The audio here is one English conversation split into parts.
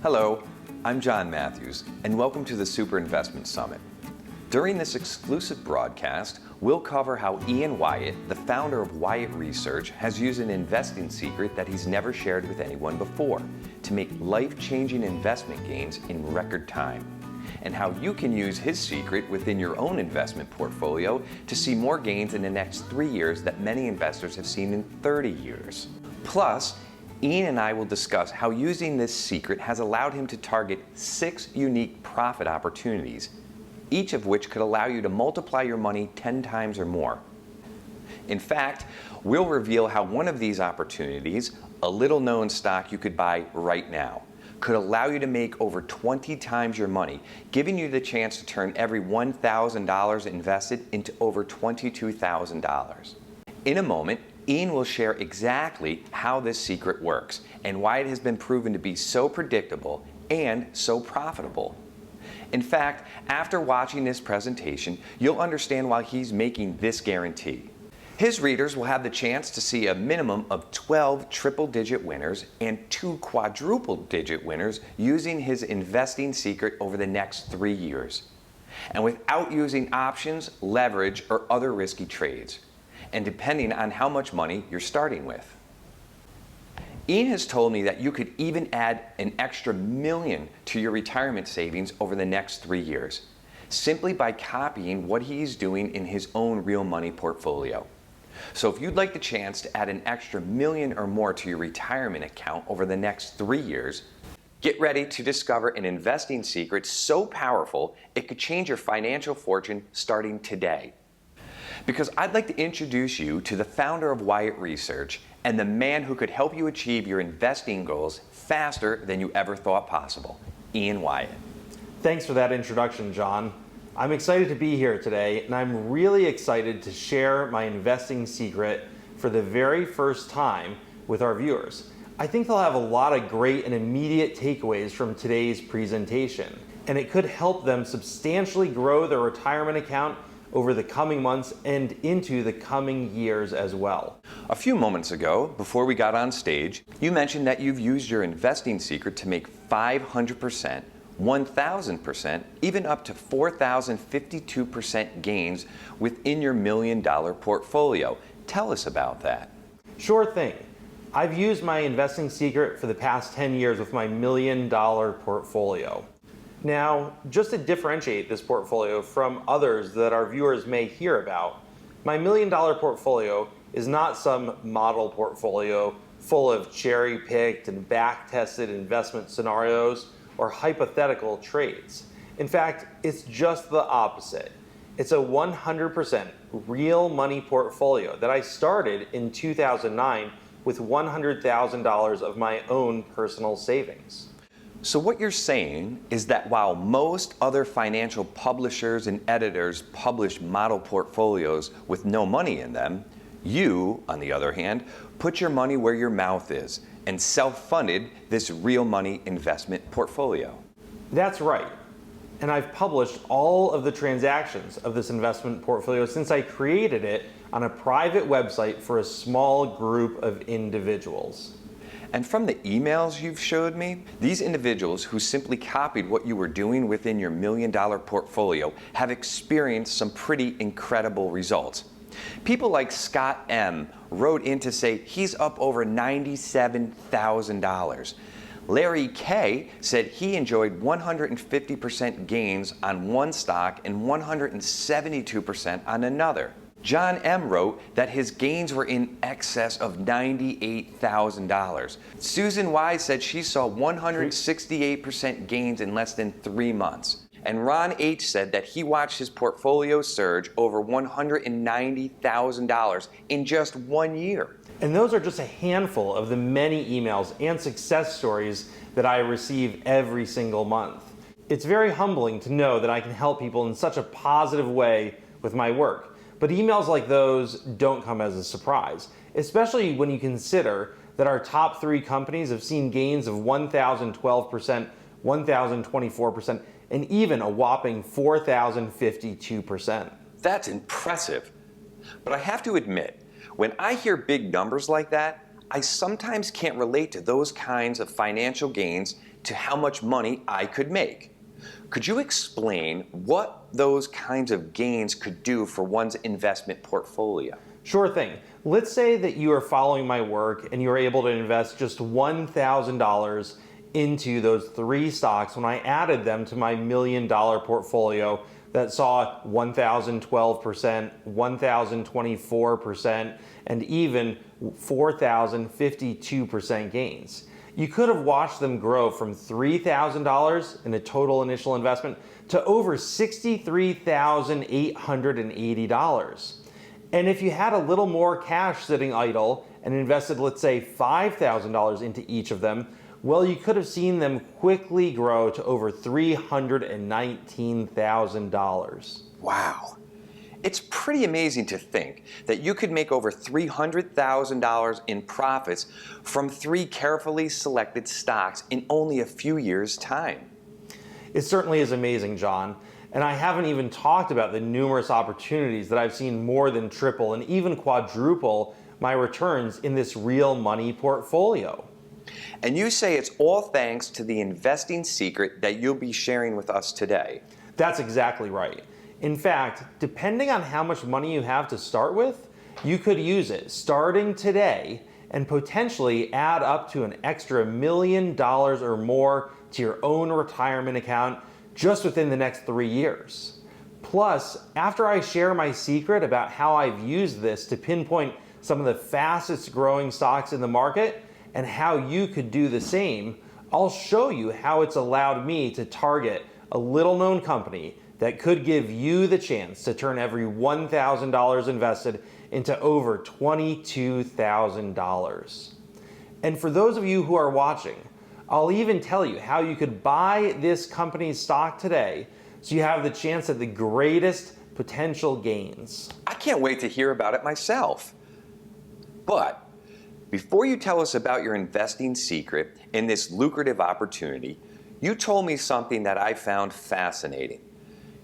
Hello, I'm John Matthews, and welcome to the Super Investment Summit. During this exclusive broadcast, we'll cover how Ian Wyatt, the founder of Wyatt Research, has used an investing secret that he's never shared with anyone before to make life-changing investment gains in record time, and how you can use his secret within your own investment portfolio to see more gains in the next 3 years that many investors have seen in 30 years. Plus, Ian and I will discuss how using this secret has allowed him to target 6 unique profit opportunities, each of which could allow you to multiply your money 10 times or more. In fact, we'll reveal how one of these opportunities, a little known stock you could buy right now, could allow you to make over 20 times your money, giving you the chance to turn every $1,000 invested into over $22,000. In a moment, Ian will share exactly how this secret works and why it has been proven to be so predictable and so profitable. In fact, after watching this presentation, you'll understand why he's making this guarantee. His readers will have the chance to see a minimum of 12 triple-digit winners and 2 quadruple-digit winners using his investing secret over the next 3 years, and without using options, leverage, or other risky trades, and depending on how much money you're starting with. Ian has told me that you could even add an extra $1 million to your retirement savings over the next 3 years, simply by copying what he's doing in his own real money portfolio. So if you'd like the chance to add an extra $1 million or more to your retirement account over the next 3 years, get ready to discover an investing secret so powerful it could change your financial fortune starting today. Because I'd like to introduce you to the founder of Wyatt Research and the man who could help you achieve your investing goals faster than you ever thought possible, Ian Wyatt. Thanks for that introduction, John. I'm excited to be here today, and I'm really excited to share my investing secret for the very first time with our viewers. I think they'll have a lot of great and immediate takeaways from today's presentation, and it could help them substantially grow their retirement account over the coming months and into the coming years as well. A few moments ago, before we got on stage, you mentioned that you've used your investing secret to make 500%, 1,000%, even up to 4,052% gains within your $1 million portfolio. Tell us about that. Sure thing. I've used my investing secret for the past 10 years with my $1 million portfolio. Now, just to differentiate this portfolio from others that our viewers may hear about, my $1 million portfolio is not some model portfolio full of cherry-picked and back-tested investment scenarios or hypothetical trades. In fact, it's just the opposite. It's a 100% real money portfolio that I started in 2009 with $100,000 of my own personal savings. So what you're saying is that while most other financial publishers and editors publish model portfolios with no money in them, you, on the other hand, put your money where your mouth is and self-funded this real money investment portfolio. That's right. And I've published all of the transactions of this investment portfolio since I created it on a private website for a small group of individuals. And from the emails you've showed me, these individuals who simply copied what you were doing within your $1 million portfolio have experienced some pretty incredible results. People like Scott M. wrote in to say he's up over $97,000. Larry K. said he enjoyed 150% gains on one stock and 172% on another. John M. wrote that his gains were in excess of $98,000. Susan Y. said she saw 168% gains in less than 3 months. And Ron H. said that he watched his portfolio surge over $190,000 in just 1 year. And those are just a handful of the many emails and success stories that I receive every single month. It's very humbling to know that I can help people in such a positive way with my work. But emails like those don't come as a surprise, especially when you consider that our top 3 companies have seen gains of 1,012%, 1,024%, and even a whopping 4,052%. That's impressive. But I have to admit, when I hear big numbers like that, I sometimes can't relate to those kinds of financial gains to how much money I could make. Could you explain what those kinds of gains could do for one's investment portfolio? Sure thing. Let's say that you are following my work and you are able to invest just $1,000 into those 3 stocks when I added them to my $1 million portfolio that saw 1,012%, 1,024%, and even 4,052% gains. You could have watched them grow from $3,000 in a total initial investment to over $63,880. And if you had a little more cash sitting idle and invested, let's say, $5,000 into each of them, well, you could have seen them quickly grow to over $319,000. Wow. It's pretty amazing to think that you could make over $300,000 in profits from 3 carefully selected stocks in only a few years' time. It certainly is amazing, John. And I haven't even talked about the numerous opportunities that I've seen more than triple and even quadruple my returns in this real money portfolio. And you say it's all thanks to the investing secret that you'll be sharing with us today. That's exactly right. In fact, depending on how much money you have to start with, you could use it starting today and potentially add up to an extra $1 million or more to your own retirement account just within the next 3 years. Plus, after I share my secret about how I've used this to pinpoint some of the fastest growing stocks in the market and how you could do the same, I'll show you how it's allowed me to target a little known company that could give you the chance to turn every $1,000 invested into over $22,000. And for those of you who are watching, I'll even tell you how you could buy this company's stock today so you have the chance at the greatest potential gains. I can't wait to hear about it myself. But before you tell us about your investing secret in this lucrative opportunity, you told me something that I found fascinating.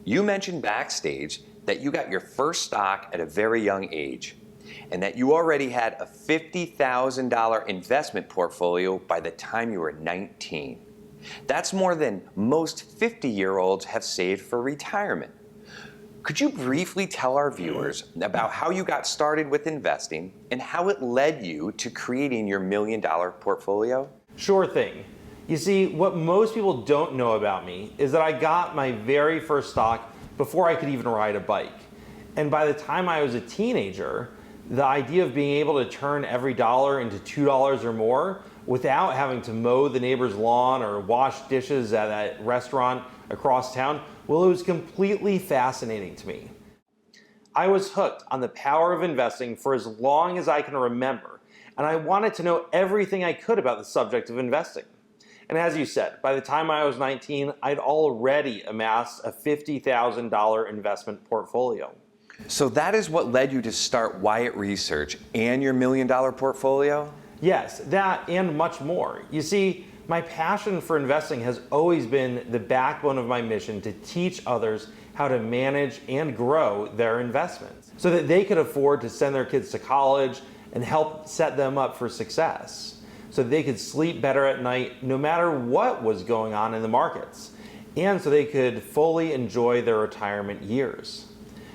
You mentioned backstage that you got your first stock at a very young age, and that you already had a $50,000 investment portfolio by the time you were 19. That's more than most 50-year-olds have saved for retirement. Could you briefly tell our viewers about how you got started with investing and how it led you to creating your $1 million portfolio? Sure thing. You see, what most people don't know about me is that I got my very first stock before I could even ride a bike. And by the time I was a teenager, the idea of being able to turn every dollar into $2 or more without having to mow the neighbor's lawn or wash dishes at a restaurant across town, well, it was completely fascinating to me. I was hooked on the power of investing for as long as I can remember, and I wanted to know everything I could about the subject of investing. And as you said, by the time I was 19, I'd already amassed a $50,000 investment portfolio. So that is what led you to start Wyatt Research and your $1 million portfolio? Yes, that and much more. You see, my passion for investing has always been the backbone of my mission to teach others how to manage and grow their investments so that they could afford to send their kids to college and help set them up for success, so they could sleep better at night no matter what was going on in the markets, and so they could fully enjoy their retirement years.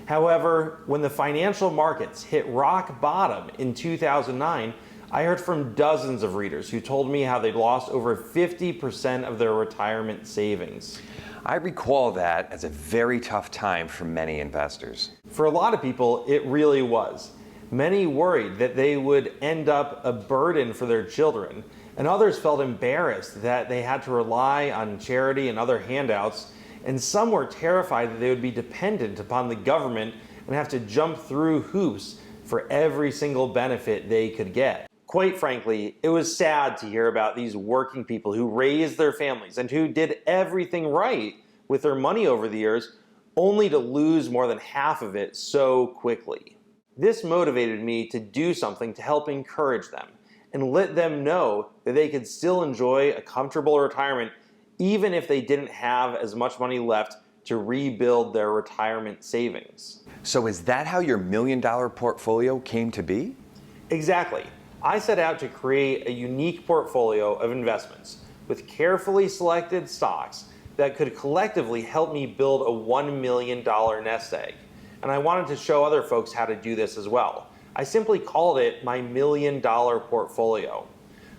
However, when the financial markets hit rock bottom in 2009, I heard from dozens of readers who told me how they'd lost over 50% of their retirement savings. I recall that as a very tough time for many investors. For a lot of people, it really was. Many worried that they would end up a burden for their children, and others felt embarrassed that they had to rely on charity and other handouts, and some were terrified that they would be dependent upon the government and have to jump through hoops for every single benefit they could get. Quite frankly, it was sad to hear about these working people who raised their families and who did everything right with their money over the years, only to lose more than half of it so quickly. This motivated me to do something to help encourage them and let them know that they could still enjoy a comfortable retirement even if they didn't have as much money left to rebuild their retirement savings. So is that how your $1 million portfolio came to be? Exactly. I set out to create a unique portfolio of investments, with carefully selected stocks that could collectively help me build a $1 million nest egg. And I wanted to show other folks how to do this as well. I simply called it my $1 million portfolio.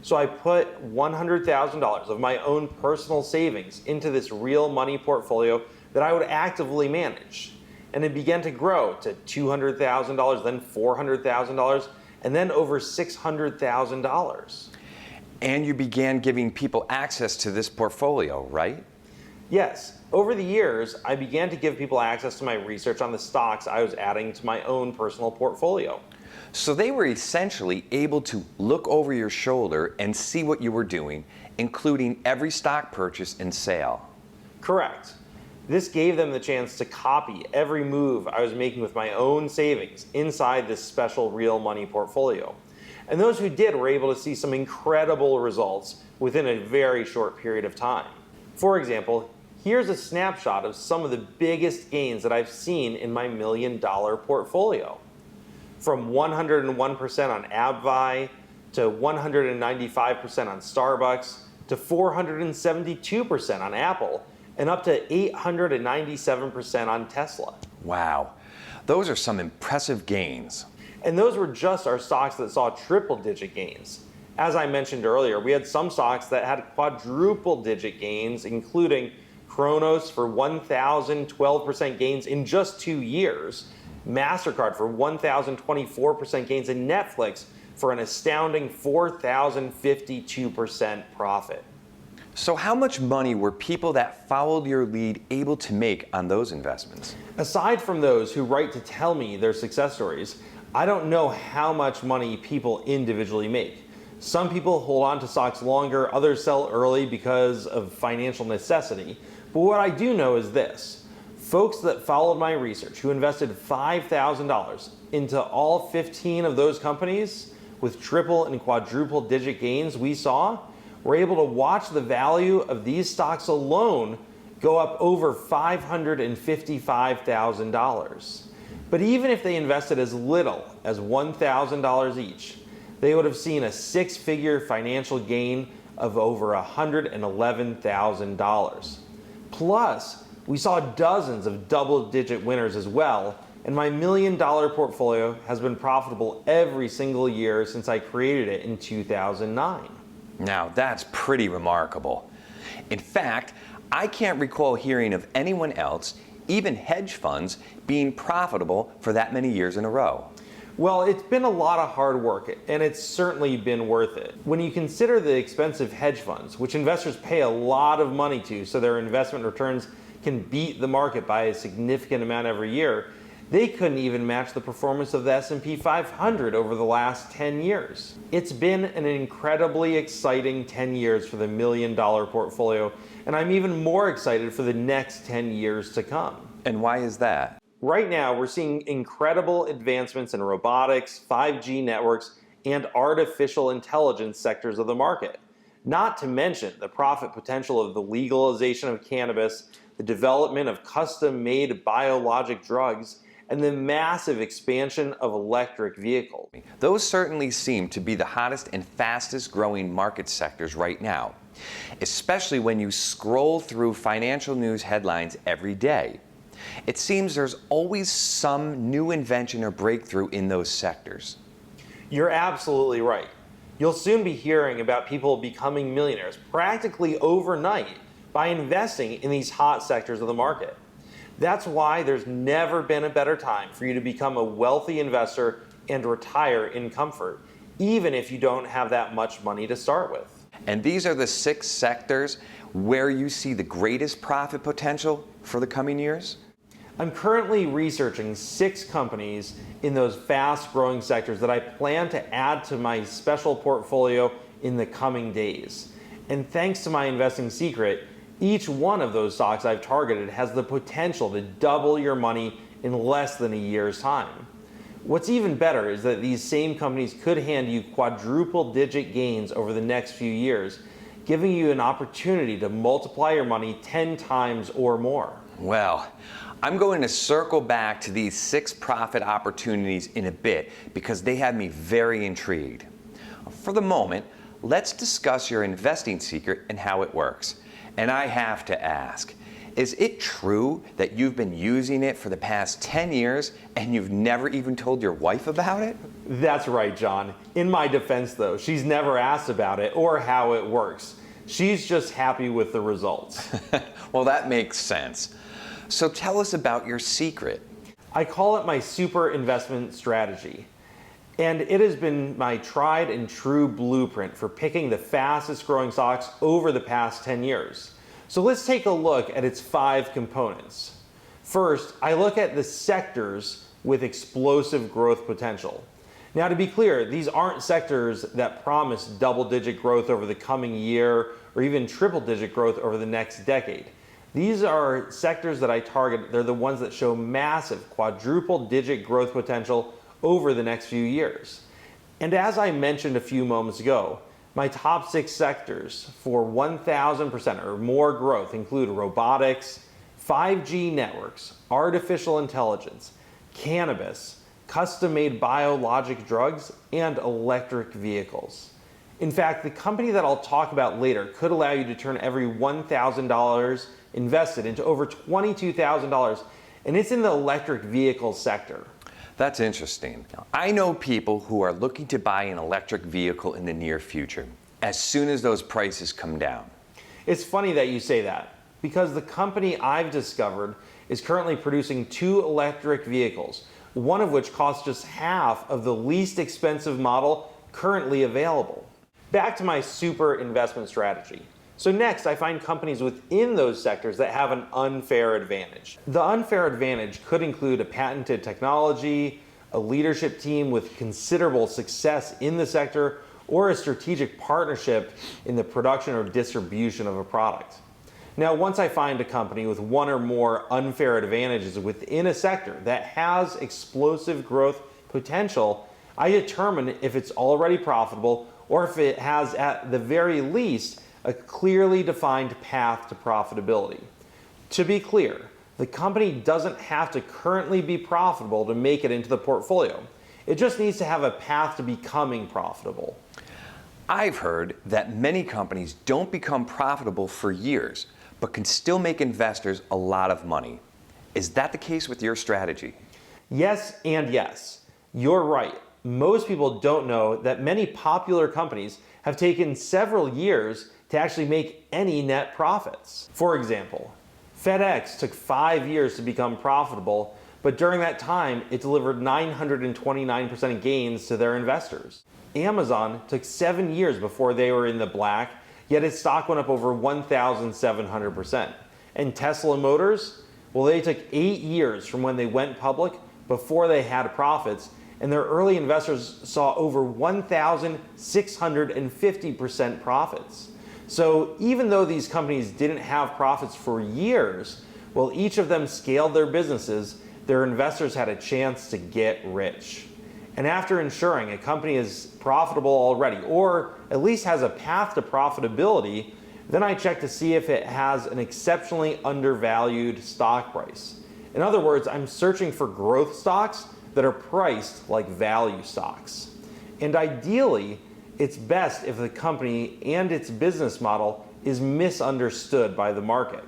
So I put $100,000 of my own personal savings into this real money portfolio that I would actively manage. And it began to grow to $200,000, then $400,000, and then over $600,000. And you began giving people access to this portfolio, right? Yes. Over the years, I began to give people access to my research on the stocks I was adding to my own personal portfolio. So they were essentially able to look over your shoulder and see what you were doing, including every stock purchase and sale. Correct. This gave them the chance to copy every move I was making with my own savings inside this special real money portfolio. And those who did were able to see some incredible results within a very short period of time. For example, here's a snapshot of some of the biggest gains that I've seen in my $1 million portfolio. From 101% on AbbVie, to 195% on Starbucks, to 472% on Apple, and up to 897% on Tesla. Wow, those are some impressive gains. And those were just our stocks that saw triple-digit gains. As I mentioned earlier, we had some stocks that had quadruple-digit gains, including Kronos for 1,012% gains in just 2 years, MasterCard for 1,024% gains, and Netflix for an astounding 4,052% profit. So how much money were people that followed your lead able to make on those investments? Aside from those who write to tell me their success stories, I don't know how much money people individually make. Some people hold on to stocks longer, others sell early because of financial necessity. But what I do know is this. Folks that followed my research, who invested $5,000 into all 15 of those companies with triple and quadruple digit gains we saw, were able to watch the value of these stocks alone go up over $555,000. But even if they invested as little as $1,000 each, they would have seen a six-figure financial gain of over $111,000. Plus, we saw dozens of double-digit winners as well, and my $1 million portfolio has been profitable every single year since I created it in 2009. Now, that's pretty remarkable. In fact, I can't recall hearing of anyone else, even hedge funds, being profitable for that many years in a row. Well, it's been a lot of hard work, and it's certainly been worth it. When you consider the expensive hedge funds, which investors pay a lot of money to so their investment returns can beat the market by a significant amount every year, they couldn't even match the performance of the S&P 500 over the last 10 years. It's been an incredibly exciting 10 years for the $1 million portfolio, and I'm even more excited for the next 10 years to come. And why is that? Right now, we're seeing incredible advancements in robotics, 5G networks, and artificial intelligence sectors of the market. Not to mention the profit potential of the legalization of cannabis, the development of custom-made biologic drugs, and the massive expansion of electric vehicles. Those certainly seem to be the hottest and fastest growing market sectors right now, especially when you scroll through financial news headlines every day. It seems there's always some new invention or breakthrough in those sectors. You're absolutely right. You'll soon be hearing about people becoming millionaires practically overnight by investing in these hot sectors of the market. That's why there's never been a better time for you to become a wealthy investor and retire in comfort, even if you don't have that much money to start with. And these are the 6 sectors where you see the greatest profit potential for the coming years? I'm currently researching 6 companies in those fast-growing sectors that I plan to add to my special portfolio in the coming days. And thanks to my investing secret, each one of those stocks I've targeted has the potential to double your money in less than a year's time. What's even better is that these same companies could hand you quadruple-digit gains over the next few years, giving you an opportunity to multiply your money 10 times or more. Well, I'm going to circle back to these 6 profit opportunities in a bit because they have me very intrigued. For the moment, let's discuss your investing secret and how it works. And I have to ask, is it true that you've been using it for the past 10 years and you've never even told your wife about it? That's right, John. In my defense, though, she's never asked about it or how it works. She's just happy with the results. Well, that makes sense. So tell us about your secret. I call it my super investment strategy. And it has been my tried and true blueprint for picking the fastest growing stocks over the past 10 years. So let's take a look at its 5 components. First, I look at the sectors with explosive growth potential. Now, to be clear, these aren't sectors that promise double-digit growth over the coming year or even triple-digit growth over the next decade. These are sectors that I target. They're the ones that show massive quadruple-digit growth potential over the next few years. And as I mentioned a few moments ago, my top 6 sectors for 1,000% or more growth include robotics, 5G networks, artificial intelligence, cannabis, custom-made biologic drugs, and electric vehicles. In fact, the company that I'll talk about later could allow you to turn every $1,000 invested into over $22,000, and it's in the electric vehicle sector. That's interesting. Now, I know people who are looking to buy an electric vehicle in the near future, as soon as those prices come down. It's funny that you say that, because the company I've discovered is currently producing 2 electric vehicles, one of which costs just half of the least expensive model currently available. Back to my super investment strategy. So next, I find companies within those sectors that have an unfair advantage. The unfair advantage could include a patented technology, a leadership team with considerable success in the sector, or a strategic partnership in the production or distribution of a product. Now, once I find a company with one or more unfair advantages within a sector that has explosive growth potential, I determine if it's already profitable or if it has, at the very least, a clearly defined path to profitability. To be clear, the company doesn't have to currently be profitable to make it into the portfolio. It just needs to have a path to becoming profitable. I've heard that many companies don't become profitable for years, but can still make investors a lot of money. Is that the case with your strategy? Yes and yes. You're right. Most people don't know that many popular companies have taken several years to actually make any net profits. For example, FedEx took 5 years to become profitable, but during that time, it delivered 929% gains to their investors. Amazon took 7 years before they were in the black, yet its stock went up over 1,700%. And Tesla Motors, well, they took 8 years from when they went public before they had profits, and their early investors saw over 1,650% profits. So even though these companies didn't have profits for years, while each of them scaled their businesses, their investors had a chance to get rich. And after ensuring a company is profitable already, or at least has a path to profitability, then I check to see if it has an exceptionally undervalued stock price. In other words, I'm searching for growth stocks that are priced like value stocks. And ideally, it's best if the company and its business model is misunderstood by the market.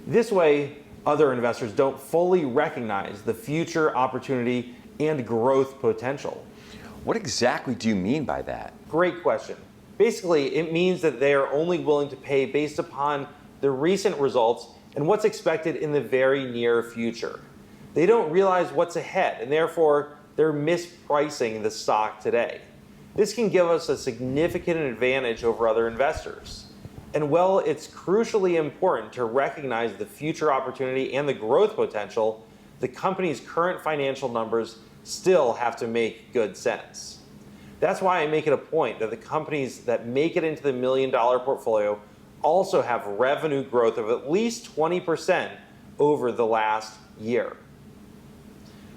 This way, other investors don't fully recognize the future opportunity and growth potential. What exactly do you mean by that? Great question. Basically, it means that they are only willing to pay based upon the recent results and what's expected in the very near future. They don't realize what's ahead, and therefore they're mispricing the stock today. This can give us a significant advantage over other investors. And while it's crucially important to recognize the future opportunity and the growth potential, the company's current financial numbers still have to make good sense. That's why I make it a point that the companies that make it into the $1 million portfolio also have revenue growth of at least 20% over the last year.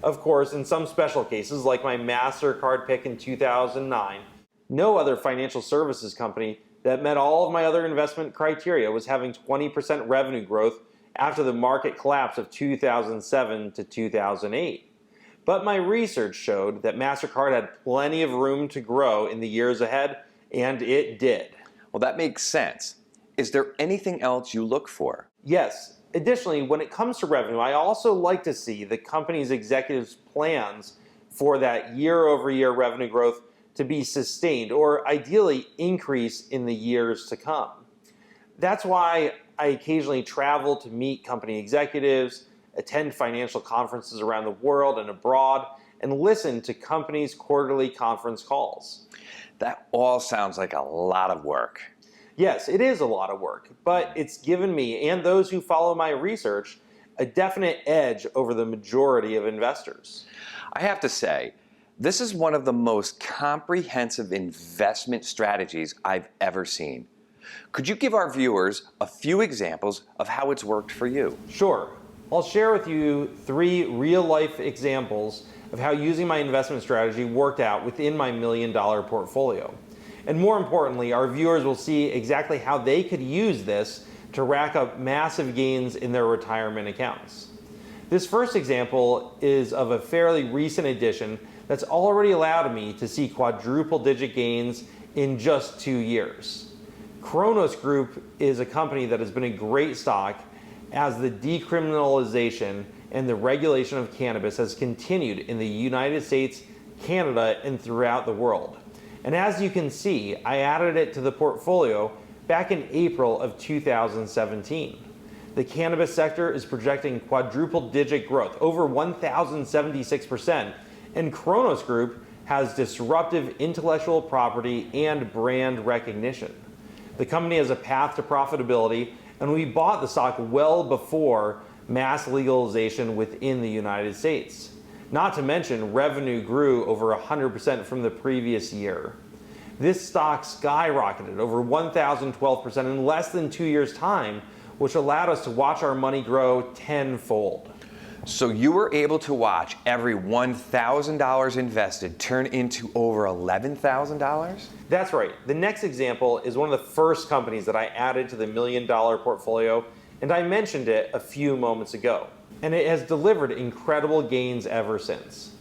Of course, in some special cases, like my MasterCard pick in 2009, no other financial services company that met all of my other investment criteria was having 20% revenue growth after the market collapse of 2007 to 2008. But my research showed that MasterCard had plenty of room to grow in the years ahead and it did. Well, that makes sense. Is there anything else you look for? Yes. Additionally, when it comes to revenue, I also like to see the company's executives' plans for that year-over-year revenue growth to be sustained or ideally increase in the years to come. That's why I occasionally travel to meet company executives, attend financial conferences around the world and abroad, and listen to companies' quarterly conference calls. That all sounds like a lot of work. Yes, it is a lot of work, but it's given me and those who follow my research a definite edge over the majority of investors. I have to say, this is one of the most comprehensive investment strategies I've ever seen. Could you give our viewers a few examples of how it's worked for you? Sure. I'll share with you 3 real-life examples of how using my investment strategy worked out within my $1 million portfolio. And more importantly, our viewers will see exactly how they could use this to rack up massive gains in their retirement accounts. This first example is of a fairly recent addition that's already allowed me to see quadruple-digit gains in just 2 years. Kronos Group is a company that has been a great stock as the decriminalization and the regulation of cannabis has continued in the United States, Canada, and throughout the world. And as you can see, I added it to the portfolio back in April of 2017. The cannabis sector is projecting quadruple-digit growth, over 1,076%, and Kronos Group has disruptive intellectual property and brand recognition. The company has a path to profitability, and we bought the stock well before mass legalization within the United States. Not to mention, revenue grew over 100% from the previous year. This stock skyrocketed over 1,012% in less than 2 years' time, which allowed us to watch our money grow tenfold. So you were able to watch every $1,000 invested turn into over $11,000? That's right. The next example is one of the first companies that I added to the $1 million portfolio, and I mentioned it a few moments ago. And it has delivered incredible gains ever since.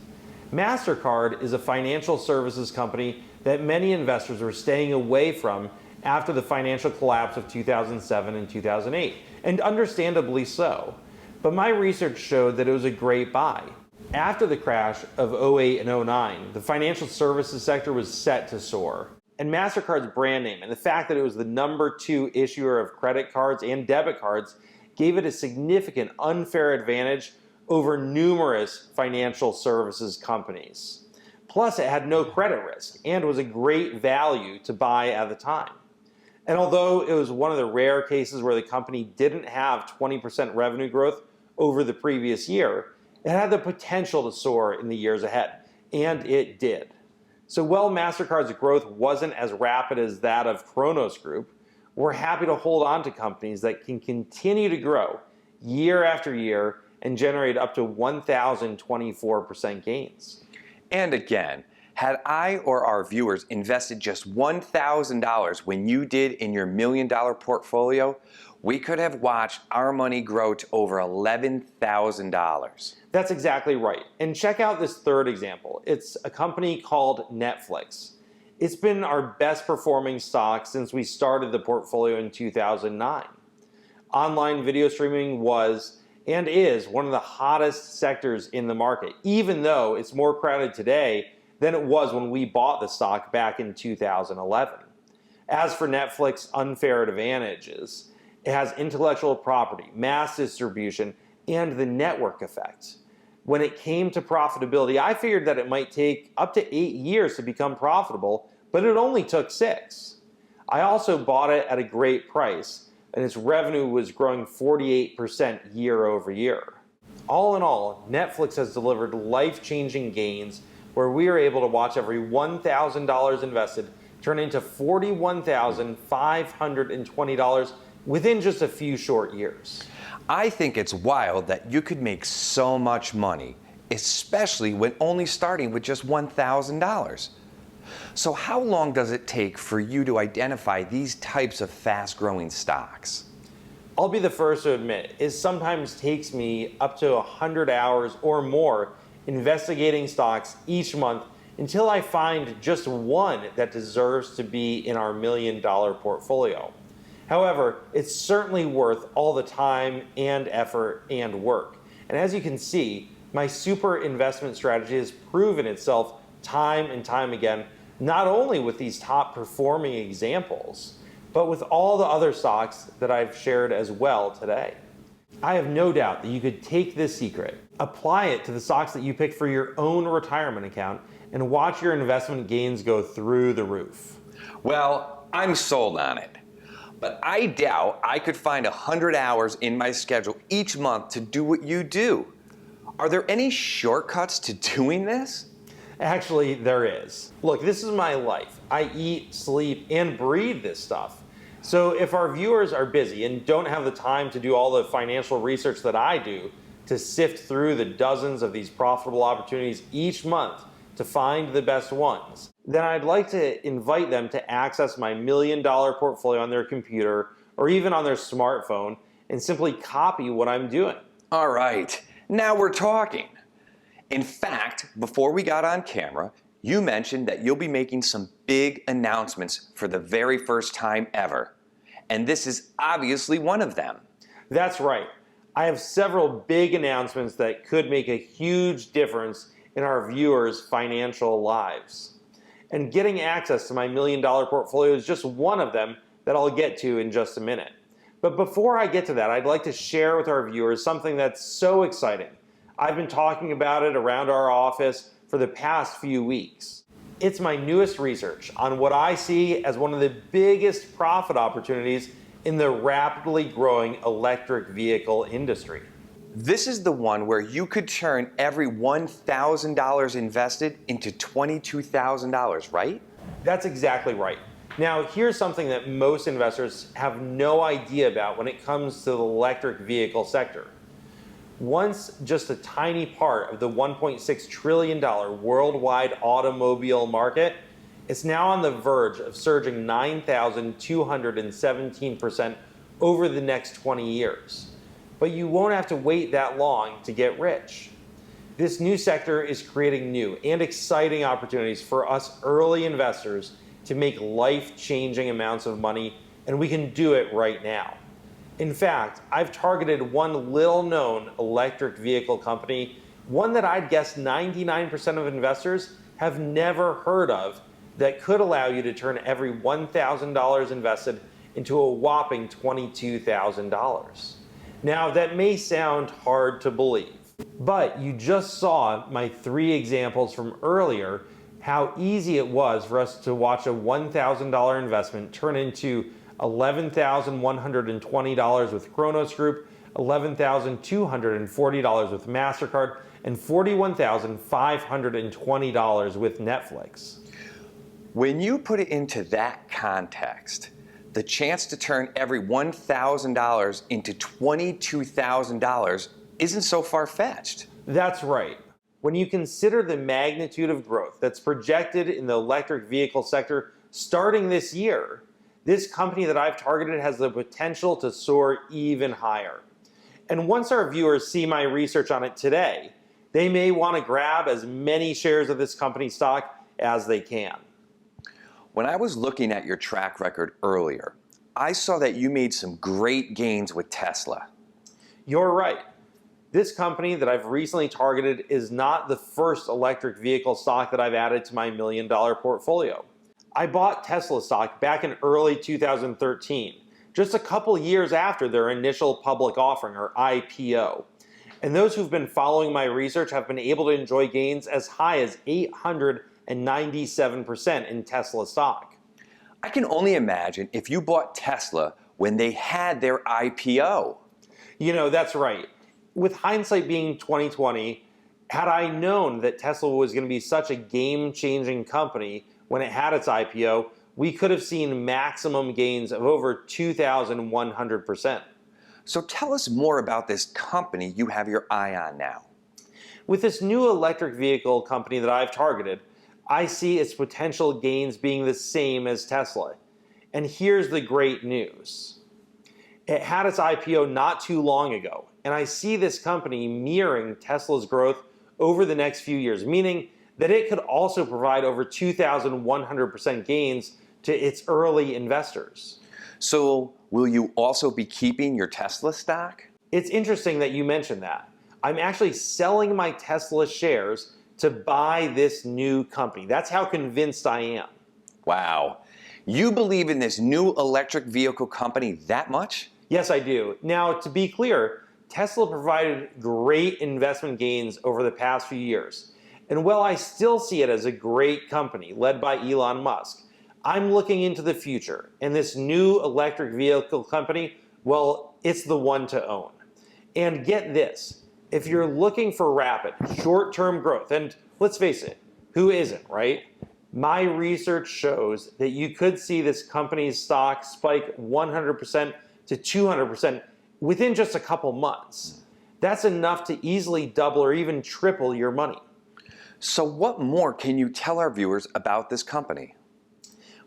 MasterCard is a financial services company that many investors were staying away from after the financial collapse of 2007 and 2008, and understandably so. But my research showed that it was a great buy. After the crash of 08 and 09, the financial services sector was set to soar. And MasterCard's brand name and the fact that it was the #2 issuer of credit cards and debit cards gave it a significant unfair advantage over numerous financial services companies. Plus, it had no credit risk and was a great value to buy at the time. And although it was one of the rare cases where the company didn't have 20% revenue growth over the previous year, it had the potential to soar in the years ahead, and it did. So while MasterCard's growth wasn't as rapid as that of Kronos Group, we're happy to hold on to companies that can continue to grow year after year and generate up to 1,024% gains. And again, had I or our viewers invested just $1,000 when you did in your $1 million portfolio, we could have watched our money grow to over $11,000. That's exactly right. And check out this third example. It's a company called Netflix. It's been our best performing stock since we started the portfolio in 2009. Online video streaming was and is one of the hottest sectors in the market, even though it's more crowded today than it was when we bought the stock back in 2011. As for Netflix's unfair advantages, it has intellectual property, mass distribution, and the network effect. When it came to profitability, I figured that it might take up to 8 years to become profitable, but it only took 6. I also bought it at a great price, and its revenue was growing 48% year over year. All in all, Netflix has delivered life-changing gains where we are able to watch every $1,000 invested turn into $41,520 within just a few short years. I think it's wild that you could make so much money, especially when only starting with just $1,000. So how long does it take for you to identify these types of fast-growing stocks? I'll be the first to admit, it sometimes takes me up to 100 hours or more investigating stocks each month until I find just one that deserves to be in our $1 million portfolio. However, it's certainly worth all the time and effort and work. And as you can see, my super investment strategy has proven itself time and time again, not only with these top performing examples, but with all the other stocks that I've shared as well today. I have no doubt that you could take this secret, apply it to the stocks that you pick for your own retirement account, and watch your investment gains go through the roof. Well, I'm sold on it. But I doubt I could find 100 hours in my schedule each month to do what you do. Are there any shortcuts to doing this? Actually, there is. Look, this is my life. I eat, sleep, and breathe this stuff. So if our viewers are busy and don't have the time to do all the financial research that I do to sift through the dozens of these profitable opportunities each month to find the best ones, then I'd like to invite them to access my $1 million portfolio on their computer or even on their smartphone and simply copy what I'm doing. All right, now we're talking. In fact, before we got on camera, you mentioned that you'll be making some big announcements for the very first time ever. And this is obviously one of them. That's right. I have several big announcements that could make a huge difference in our viewers' financial lives. And getting access to my $1 million portfolio is just one of them that I'll get to in just a minute. But before I get to that, I'd like to share with our viewers something that's so exciting. I've been talking about it around our office for the past few weeks. It's my newest research on what I see as one of the biggest profit opportunities in the rapidly growing electric vehicle industry. This is the one where you could turn every $1,000 invested into $22,000, right? That's exactly right. Now, here's something that most investors have no idea about when it comes to the electric vehicle sector. Once just a tiny part of the $1.6 trillion worldwide automobile market, it's now on the verge of surging 9,217% over the next 20 years. But you won't have to wait that long to get rich. This new sector is creating new and exciting opportunities for us early investors to make life-changing amounts of money, and we can do it right now. In fact, I've targeted one little-known electric vehicle company, one that I'd guess 99% of investors have never heard of, that could allow you to turn every $1,000 invested into a whopping $22,000. Now, that may sound hard to believe, but you just saw my 3 examples from earlier, how easy it was for us to watch a $1,000 investment turn into $11,120 with Kronos Group, $11,240 with MasterCard, and $41,520 with Netflix. When you put it into that context, the chance to turn every $1,000 into $22,000 isn't so far-fetched. That's right. When you consider the magnitude of growth that's projected in the electric vehicle sector starting this year, this company that I've targeted has the potential to soar even higher. And once our viewers see my research on it today, they may want to grab as many shares of this company stock as they can. When I was looking at your track record earlier, I saw that you made some great gains with Tesla. You're right. This company that I've recently targeted is not the first electric vehicle stock that I've added to my $1 million portfolio. I bought Tesla stock back in early 2013, just a couple years after their initial public offering, or IPO. And those who've been following my research have been able to enjoy gains as high as 897% in Tesla stock. I can only imagine if you bought Tesla when they had their IPO. You know, that's right. With hindsight being 2020, had I known that Tesla was going to be such a game-changing company when it had its IPO, we could have seen maximum gains of over 2,100%. So tell us more about this company you have your eye on now. With this new electric vehicle company that I've targeted, I see its potential gains being the same as Tesla. And here's the great news. It had its IPO not too long ago, and I see this company mirroring Tesla's growth over the next few years, meaning that it could also provide over 2,100% gains to its early investors. So, will you also be keeping your Tesla stock? It's interesting that you mentioned that. I'm actually selling my Tesla shares to buy this new company. That's how convinced I am. Wow. You believe in this new electric vehicle company that much? Yes, I do. Now, to be clear, Tesla provided great investment gains over the past few years. And while I still see it as a great company led by Elon Musk, I'm looking into the future. And this new electric vehicle company, well, it's the one to own. And get this, if you're looking for rapid, short-term growth, and let's face it, who isn't, right? My research shows that you could see this company's stock spike 100% to 200% within just a couple months. That's enough to easily double or even triple your money. So what more can you tell our viewers about this company?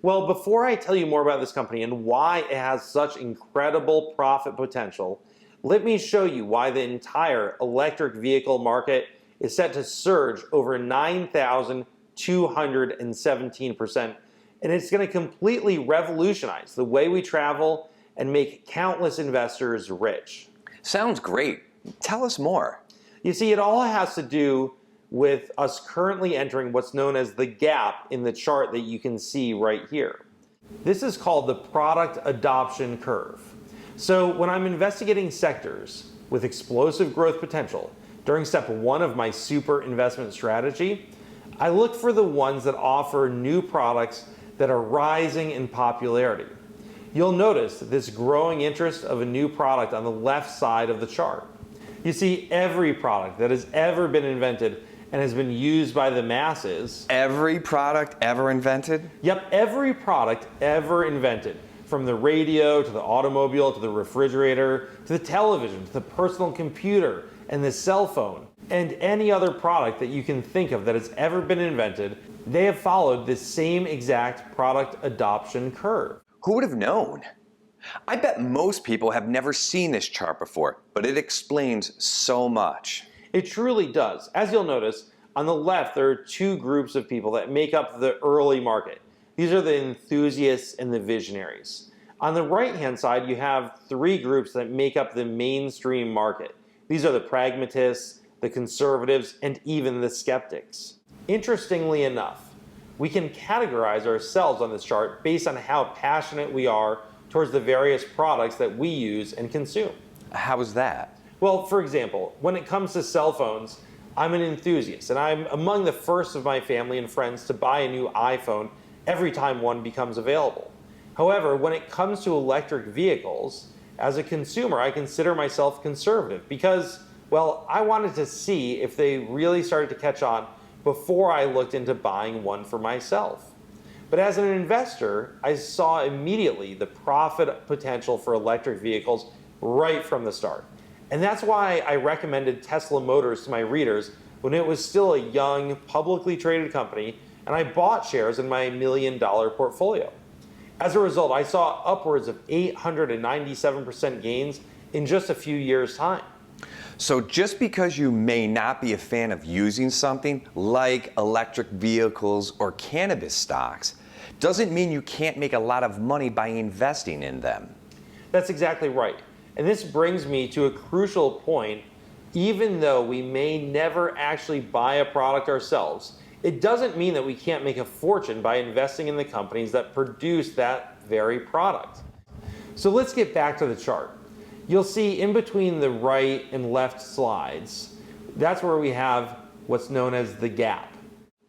Well, before I tell you more about this company and why it has such incredible profit potential, let me show you why the entire electric vehicle market is set to surge over 9,217%, and it's going to completely revolutionize the way we travel and make countless investors rich. Sounds great. Tell us more. You see, it all has to do with us currently entering what's known as the gap in the chart that you can see right here. This is called the product adoption curve. So when I'm investigating sectors with explosive growth potential during step 1 of my super investment strategy, I look for the ones that offer new products that are rising in popularity. You'll notice this growing interest of a new product on the left side of the chart. You see, every product that has ever been invented and has been used by the masses. Every product ever invented? Yep, every product ever invented. From the radio, to the automobile, to the refrigerator, to the television, to the personal computer, and the cell phone, and any other product that you can think of that has ever been invented, they have followed this same exact product adoption curve. Who would have known? I bet most people have never seen this chart before, but it explains so much. It truly does. As you'll notice, on the left there are two groups of people that make up the early market. These are the enthusiasts and the visionaries. On the right-hand side, you have three groups that make up the mainstream market. These are the pragmatists, the conservatives, and even the skeptics. Interestingly enough, we can categorize ourselves on this chart based on how passionate we are towards the various products that we use and consume. How is that? Well, for example, when it comes to cell phones, I'm an enthusiast, and I'm among the first of my family and friends to buy a new iPhone every time one becomes available. However, when it comes to electric vehicles, as a consumer, I consider myself conservative because, well, I wanted to see if they really started to catch on before I looked into buying one for myself. But as an investor, I saw immediately the profit potential for electric vehicles right from the start. And that's why I recommended Tesla Motors to my readers when it was still a young, publicly traded company, and I bought shares in my $1 million portfolio. As a result, I saw upwards of 897% gains in just a few years' time. So just because you may not be a fan of using something like electric vehicles or cannabis stocks, doesn't mean you can't make a lot of money by investing in them. That's exactly right. And this brings me to a crucial point. Even though we may never actually buy a product ourselves, it doesn't mean that we can't make a fortune by investing in the companies that produce that very product. So let's get back to the chart. You'll see in between the right and left slides, that's where we have what's known as the gap.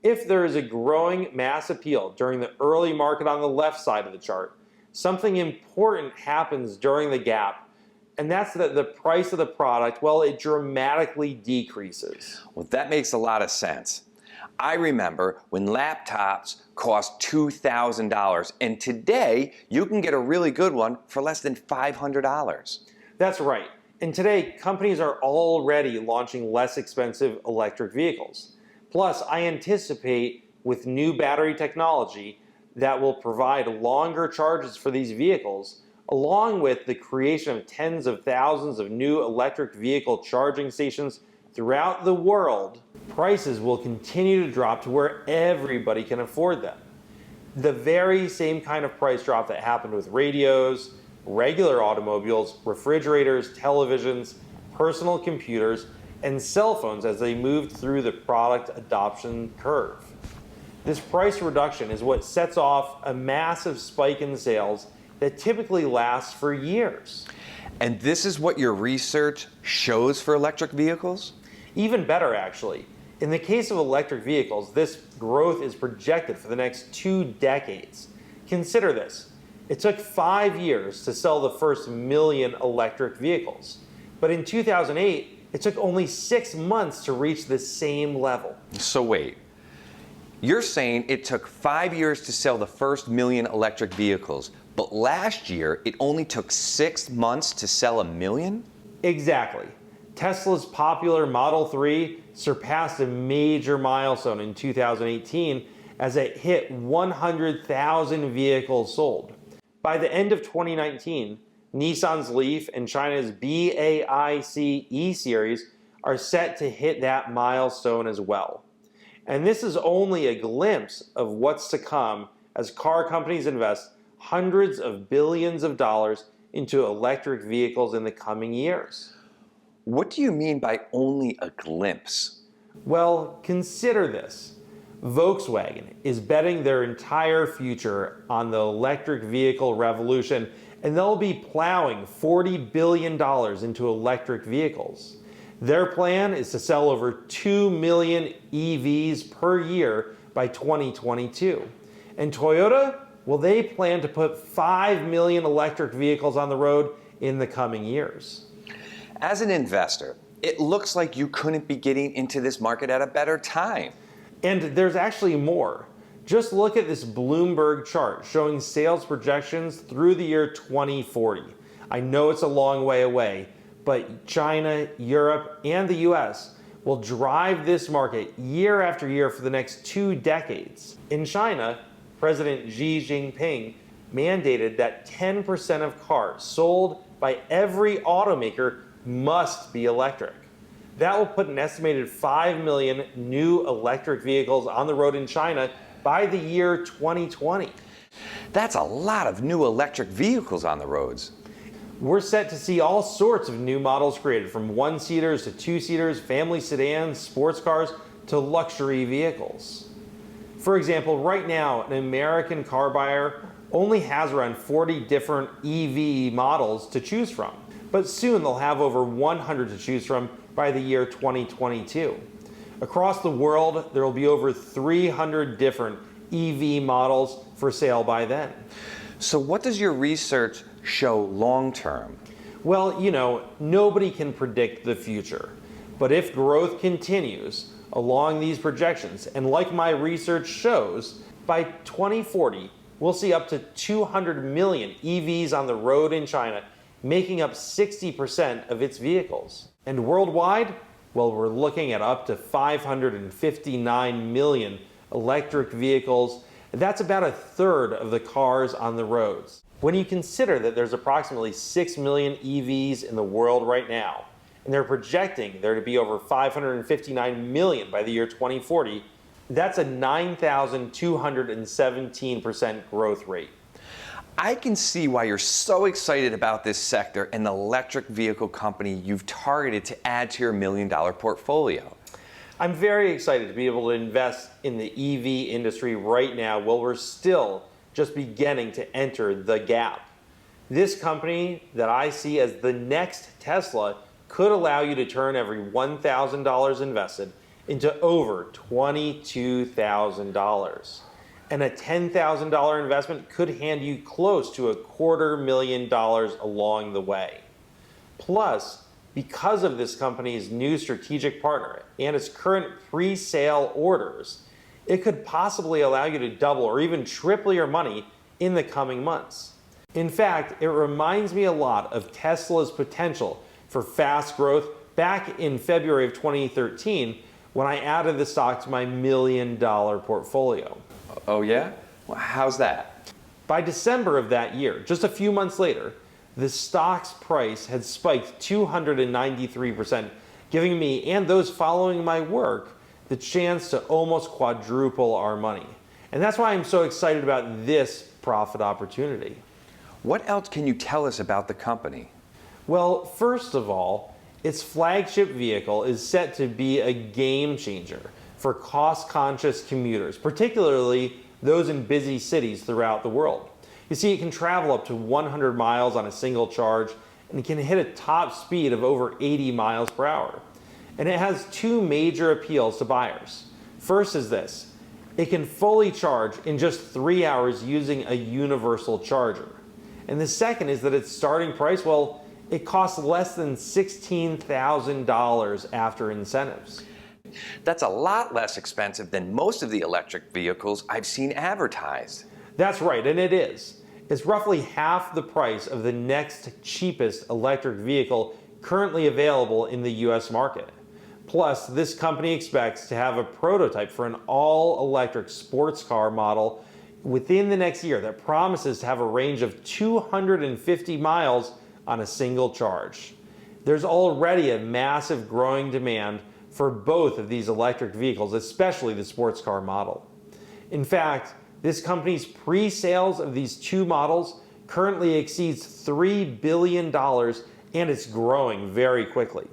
If there is a growing mass appeal during the early market on the left side of the chart, something important happens during the gap, and that's that the price of the product, well, it dramatically decreases. Well, that makes a lot of sense. I remember when laptops cost $2,000, and today you can get a really good one for less than $500. That's right. And today, companies are already launching less expensive electric vehicles. Plus, I anticipate with new battery technology that will provide longer charges for these vehicles, along with the creation of tens of thousands of new electric vehicle charging stations throughout the world, prices will continue to drop to where everybody can afford them. The very same kind of price drop that happened with radios, regular automobiles, refrigerators, televisions, personal computers, and cell phones as they moved through the product adoption curve. This price reduction is what sets off a massive spike in sales that typically lasts for years. And this is what your research shows for electric vehicles? Even better, actually. In the case of electric vehicles, this growth is projected for the next 2 decades. Consider this. It took 5 years to sell the first million electric vehicles. But in 2008, it took only 6 months to reach the same level. So wait, you're saying it took 5 years to sell the first million electric vehicles, but last year it only took 6 months to sell 1 million? Exactly. Tesla's popular Model 3 surpassed a major milestone in 2018 as it hit 100,000 vehicles sold. By the end of 2019, Nissan's Leaf and China's BAIC E-Series are set to hit that milestone as well. And this is only a glimpse of what's to come as car companies invest hundreds of billions of dollars into electric vehicles in the coming years. What do you mean by only a glimpse? Well, consider this. Volkswagen is betting their entire future on the electric vehicle revolution, and they'll be plowing $40 billion into electric vehicles. Their plan is to sell over 2 million EVs per year by 2022. And Toyota, well, they plan to put 5 million electric vehicles on the road in the coming years. As an investor, it looks like you couldn't be getting into this market at a better time. And there's actually more. Just look at this Bloomberg chart showing sales projections through the year 2040. I know it's a long way away, but China, Europe, and the US will drive this market year after year for the next 2 decades. In China, President Xi Jinping mandated that 10% of cars sold by every automaker must be electric. That will put an estimated 5 million new electric vehicles on the road in China by the year 2020. That's a lot of new electric vehicles on the roads. We're set to see all sorts of new models created, from 1-seaters to 2-seaters, family sedans, sports cars, to luxury vehicles. For example, right now, an American car buyer only has around 40 different EV models to choose from. But soon they'll have over 100 to choose from by the year 2022. Across the world, there will be over 300 different EV models for sale by then. So what does your research show long term? Well, nobody can predict the future. But if growth continues along these projections, and like my research shows, by 2040, we'll see up to 200 million EVs on the road in China, making up 60% of its vehicles. And worldwide, well, we're looking at up to 559 million electric vehicles. That's about a third of the cars on the roads. When you consider that there's approximately 6 million EVs in the world right now, and they're projecting there to be over 559 million by the year 2040, that's a 9,217% growth rate. I can see why you're so excited about this sector and the electric vehicle company you've targeted to add to your $1 million portfolio. I'm very excited to be able to invest in the EV industry right now while we're still just beginning to enter the gap. This company that I see as the next Tesla could allow you to turn every $1,000 invested into over $22,000. And a $10,000 investment could hand you close to $250,000 along the way. Plus, because of this company's new strategic partner and its current pre-sale orders, it could possibly allow you to double or even triple your money in the coming months. In fact, it reminds me a lot of Tesla's potential for fast growth back in February of 2013 when I added the stock to my $1 million portfolio. Oh yeah? Well, how's that? By December of that year, just a few months later, the stock's price had spiked 293%, giving me and those following my work the chance to almost quadruple our money. And that's why I'm so excited about this profit opportunity. What else can you tell us about the company? Well, first of all, its flagship vehicle is set to be a game changer for cost-conscious commuters, particularly those in busy cities throughout the world. You see, it can travel up to 100 miles on a single charge, and it can hit a top speed of over 80 miles per hour. And it has two major appeals to buyers. First is this: it can fully charge in just 3 hours using a universal charger. And the second is that its starting price, well, it costs less than $16,000 after incentives. That's a lot less expensive than most of the electric vehicles I've seen advertised. That's right, and it is. It's roughly half the price of the next cheapest electric vehicle currently available in the US market. Plus, this company expects to have a prototype for an all-electric sports car model within the next year that promises to have a range of 250 miles on a single charge. There's already a massive growing demand for both of these electric vehicles, especially the sports car model. In fact, this company's pre-sales of these two models currently exceeds $3 billion, and it's growing very quickly.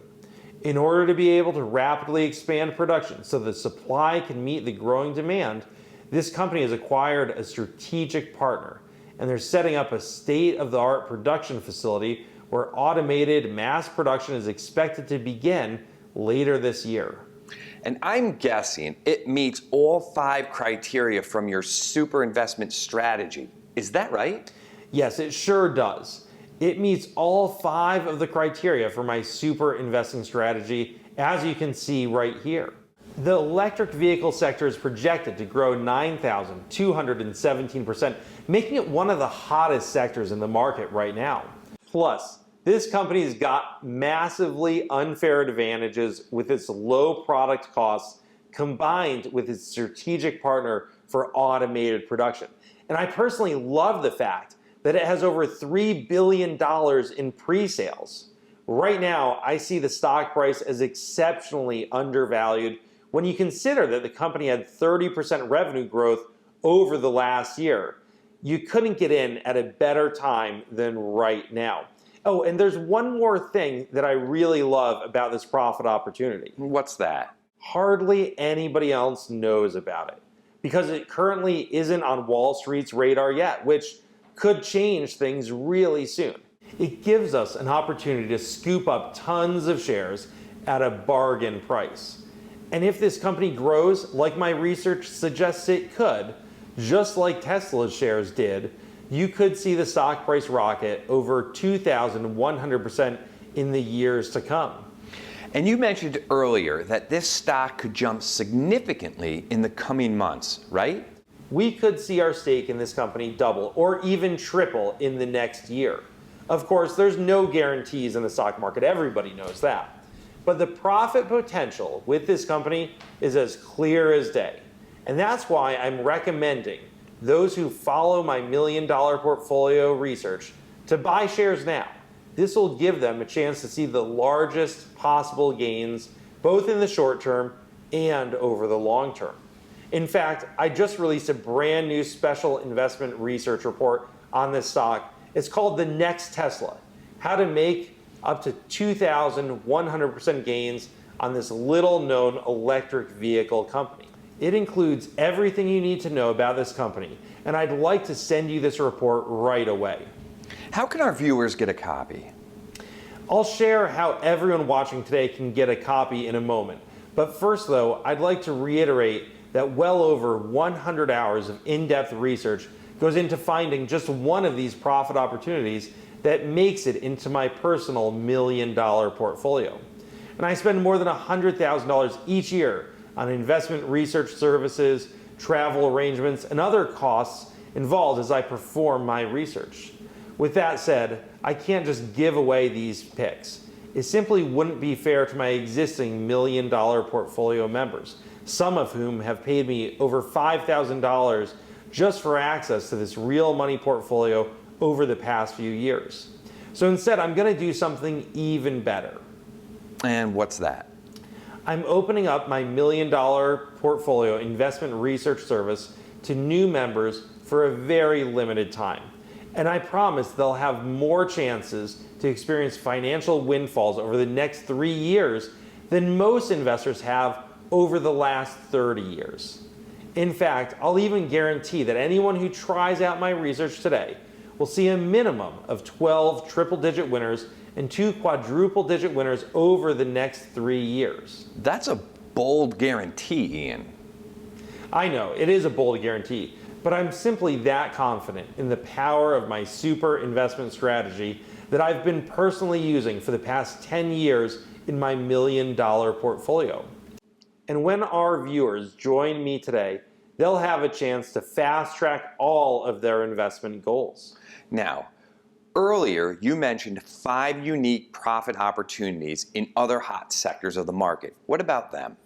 In order to be able to rapidly expand production so the supply can meet the growing demand, this company has acquired a strategic partner, and they're setting up a state-of-the-art production facility where automated mass production is expected to begin later this year. And I'm guessing it meets all 5 criteria from your super investment strategy. Is that right? Yes, it sure does. It meets all 5 of the criteria for my super investing strategy, as you can see right here. The electric vehicle sector is projected to grow 9,217%, making it one of the hottest sectors in the market right now. Plus, this company's got massively unfair advantages with its low product costs combined with its strategic partner for automated production. And I personally love the fact that it has over $3 billion in pre-sales. Right now, I see the stock price as exceptionally undervalued when you consider that the company had 30% revenue growth over the last year. You couldn't get in at a better time than right now. Oh, and there's one more thing that I really love about this profit opportunity. What's that? Hardly anybody else knows about it because it currently isn't on Wall Street's radar yet, which could change things really soon. It gives us an opportunity to scoop up tons of shares at a bargain price. And if this company grows like my research suggests it could, just like Tesla's shares did, you could see the stock price rocket over 2,100% in the years to come. And you mentioned earlier that this stock could jump significantly in the coming months, right? We could see our stake in this company double or even triple in the next year. Of course, there's no guarantees in the stock market. Everybody knows that. But the profit potential with this company is as clear as day. And that's why I'm recommending those who follow my $1 million portfolio research to buy shares now. This will give them a chance to see the largest possible gains, both in the short term and over the long term. In fact, I just released a brand new special investment research report on this stock. It's called The Next Tesla: How to Make up to 2,100% gains on this little known electric vehicle company. It includes everything you need to know about this company, and I'd like to send you this report right away. How can our viewers get a copy? I'll share how everyone watching today can get a copy in a moment. But first though, I'd like to reiterate that well over 100 hours of in-depth research goes into finding just one of these profit opportunities that makes it into my personal $1 million portfolio. And I spend more than $100,000 each year on investment research services, travel arrangements, and other costs involved as I perform my research. With that said, I can't just give away these picks. It simply wouldn't be fair to my existing $1 million portfolio members, some of whom have paid me over $5,000 just for access to this real money portfolio over the past few years. So instead, I'm going to do something even better. And what's that? I'm opening up my $1 million portfolio investment research service to new members for a very limited time. And I promise they'll have more chances to experience financial windfalls over the next 3 years than most investors have over the last 30 years. In fact, I'll even guarantee that anyone who tries out my research today will see a minimum of 12 triple-digit winners and 2 quadruple-digit winners over the next 3 years. That's a bold guarantee, Ian. I know, it is a bold guarantee, but I'm simply that confident in the power of my super investment strategy that I've been personally using for the past 10 years in my $1 million portfolio. And when our viewers join me today, they'll have a chance to fast track all of their investment goals. Now, earlier you mentioned 5 unique profit opportunities in other hot sectors of the market. What about them?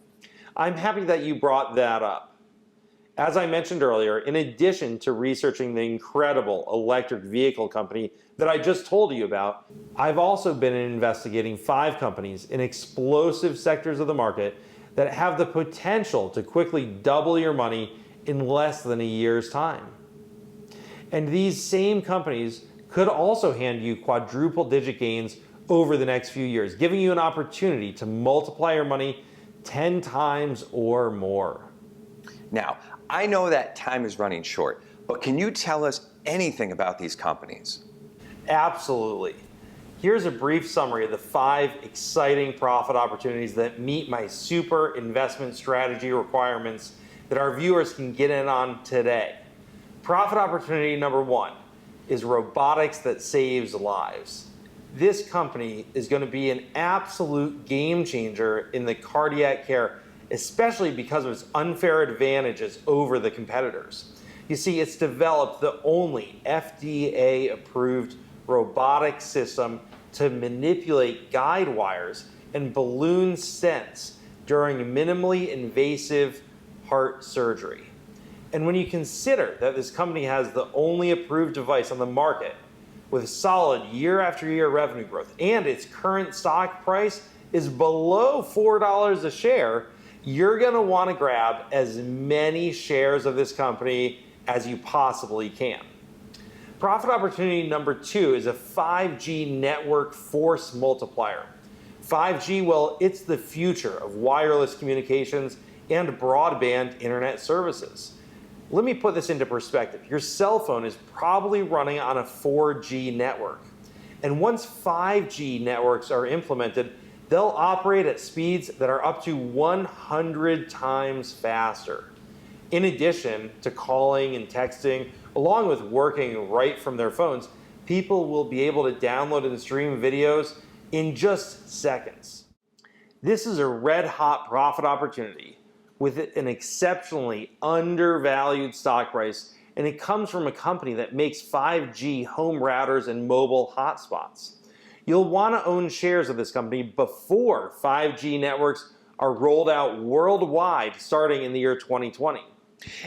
I'm happy that you brought that up. As I mentioned earlier, in addition to researching the incredible electric vehicle company that I just told you about, I've also been investigating 5 companies in explosive sectors of the market that have the potential to quickly double your money in less than a year's time. And these same companies could also hand you quadruple-digit gains over the next few years, giving you an opportunity to multiply your money 10 times or more. Now, I know that time is running short, but can you tell us anything about these companies? Absolutely. Here's a brief summary of the 5 exciting profit opportunities that meet my super investment strategy requirements that our viewers can get in on today. Profit opportunity number 1 is robotics that saves lives. This company is going to be an absolute game changer in the cardiac care, especially because of its unfair advantages over the competitors. You see, it's developed the only FDA-approved robotic system to manipulate guide wires and balloon stents during minimally invasive heart surgery. And when you consider that this company has the only approved device on the market with solid year after year revenue growth and its current stock price is below $4 a share, you're going to want to grab as many shares of this company as you possibly can. Profit opportunity number 2 is a 5G network force multiplier. 5G, well, it's the future of wireless communications and broadband internet services. Let me put this into perspective. Your cell phone is probably running on a 4G network. And once 5G networks are implemented, they'll operate at speeds that are up to 100 times faster. In addition to calling and texting, along with working right from their phones, people will be able to download and stream videos in just seconds. This is a red-hot profit opportunity with an exceptionally undervalued stock price, and it comes from a company that makes 5G home routers and mobile hotspots. You'll want to own shares of this company before 5G networks are rolled out worldwide starting in the year 2020.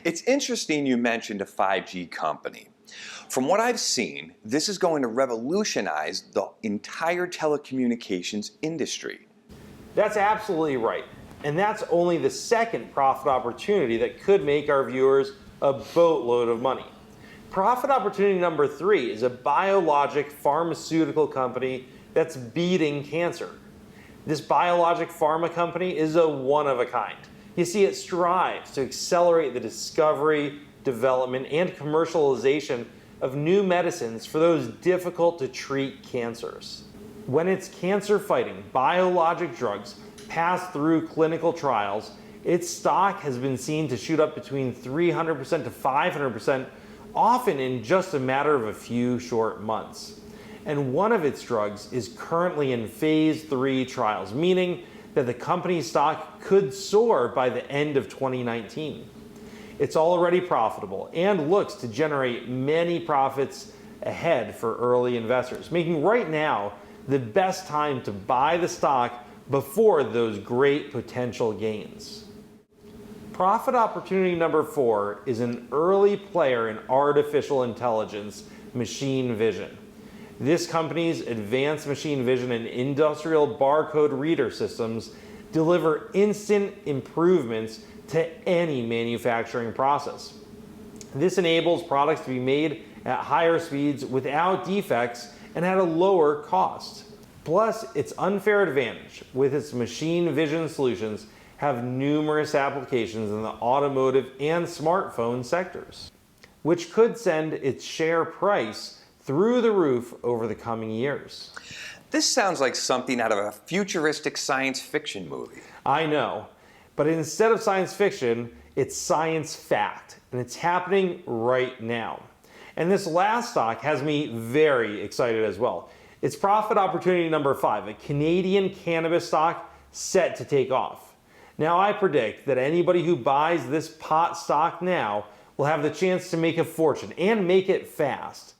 It's interesting you mentioned a 5G company. From what I've seen, this is going to revolutionize the entire telecommunications industry. That's absolutely right. And that's only the second profit opportunity that could make our viewers a boatload of money. Profit opportunity number 3 is a biologic pharmaceutical company that's beating cancer. This biologic pharma company is a one-of-a-kind. You see, it strives to accelerate the discovery, development, and commercialization of new medicines for those difficult to treat cancers. When its cancer-fighting biologic drugs pass through clinical trials, its stock has been seen to shoot up between 300% to 500%, often in just a matter of a few short months. And one of its drugs is currently in phase 3 trials, meaning that the company's stock could soar by the end of 2019. It's already profitable and looks to generate many profits ahead for early investors, making right now the best time to buy the stock before those great potential gains. Profit opportunity number 4 is an early player in artificial intelligence, machine vision. This company's advanced machine vision and industrial barcode reader systems deliver instant improvements to any manufacturing process. This enables products to be made at higher speeds without defects and at a lower cost. Plus, its unfair advantage with its machine vision solutions have numerous applications in the automotive and smartphone sectors, which could send its share price through the roof over the coming years. This sounds like something out of a futuristic science fiction movie. I know, but instead of science fiction, it's science fact, and it's happening right now. And this last stock has me very excited as well. It's profit opportunity number 5, a Canadian cannabis stock set to take off. Now I predict that anybody who buys this pot stock now will have the chance to make a fortune and make it fast.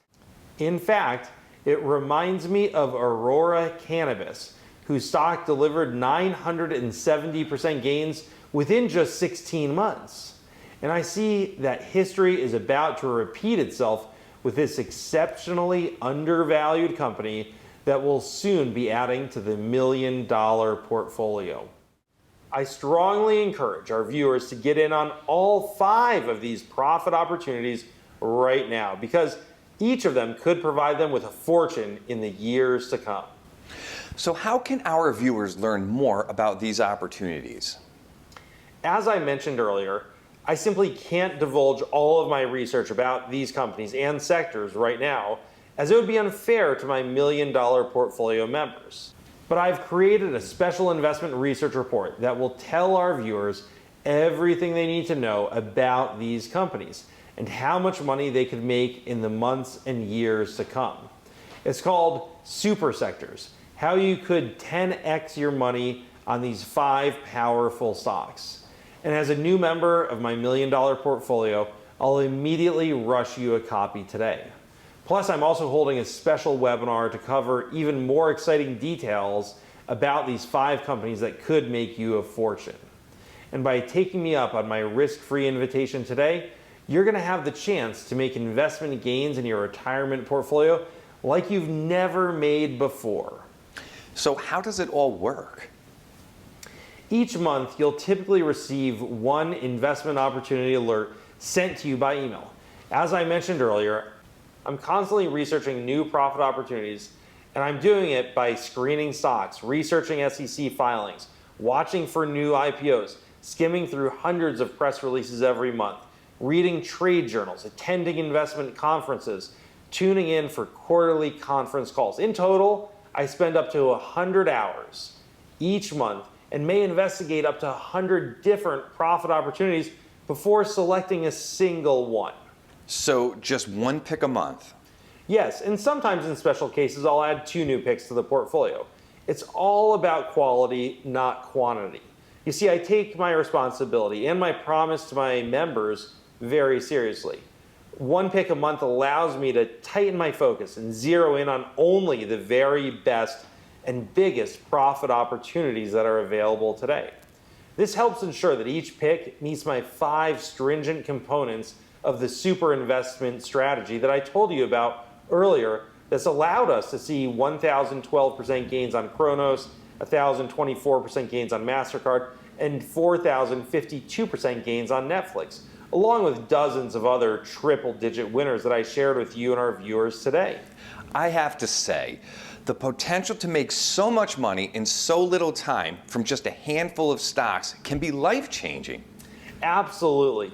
In fact, it reminds me of Aurora Cannabis, whose stock delivered 970% gains within just 16 months. And I see that history is about to repeat itself with this exceptionally undervalued company that will soon be adding to the $1 million portfolio. I strongly encourage our viewers to get in on all 5 of these profit opportunities right now, because each of them could provide them with a fortune in the years to come. So how can our viewers learn more about these opportunities? As I mentioned earlier, I simply can't divulge all of my research about these companies and sectors right now, as it would be unfair to my $1 million portfolio members. But I've created a special investment research report that will tell our viewers everything they need to know about these companies and how much money they could make in the months and years to come. It's called Super Sectors, how you could 10x your money on these 5 powerful stocks. And as a new member of my $1 million portfolio, I'll immediately rush you a copy today. Plus, I'm also holding a special webinar to cover even more exciting details about these 5 companies that could make you a fortune. And by taking me up on my risk-free invitation today, you're going to have the chance to make investment gains in your retirement portfolio like you've never made before. So how does it all work? Each month, you'll typically receive one investment opportunity alert sent to you by email. As I mentioned earlier, I'm constantly researching new profit opportunities, and I'm doing it by screening stocks, researching SEC filings, watching for new IPOs, skimming through hundreds of press releases every month, reading trade journals, attending investment conferences, tuning in for quarterly conference calls. In total, I spend up to 100 hours each month and may investigate up to 100 different profit opportunities before selecting a single one. So just one pick a month? Yes, and sometimes in special cases, I'll add 2 new picks to the portfolio. It's all about quality, not quantity. You see, I take my responsibility and my promise to my members very seriously. One pick a month allows me to tighten my focus and zero in on only the very best and biggest profit opportunities that are available today. This helps ensure that each pick meets my 5 stringent components of the super investment strategy that I told you about earlier that's allowed us to see 1,012% gains on Kronos, 1,024% gains on MasterCard, and 4,052% gains on Netflix, along with dozens of other triple-digit winners that I shared with you and our viewers today. I have to say, the potential to make so much money in so little time from just a handful of stocks can be life-changing. Absolutely.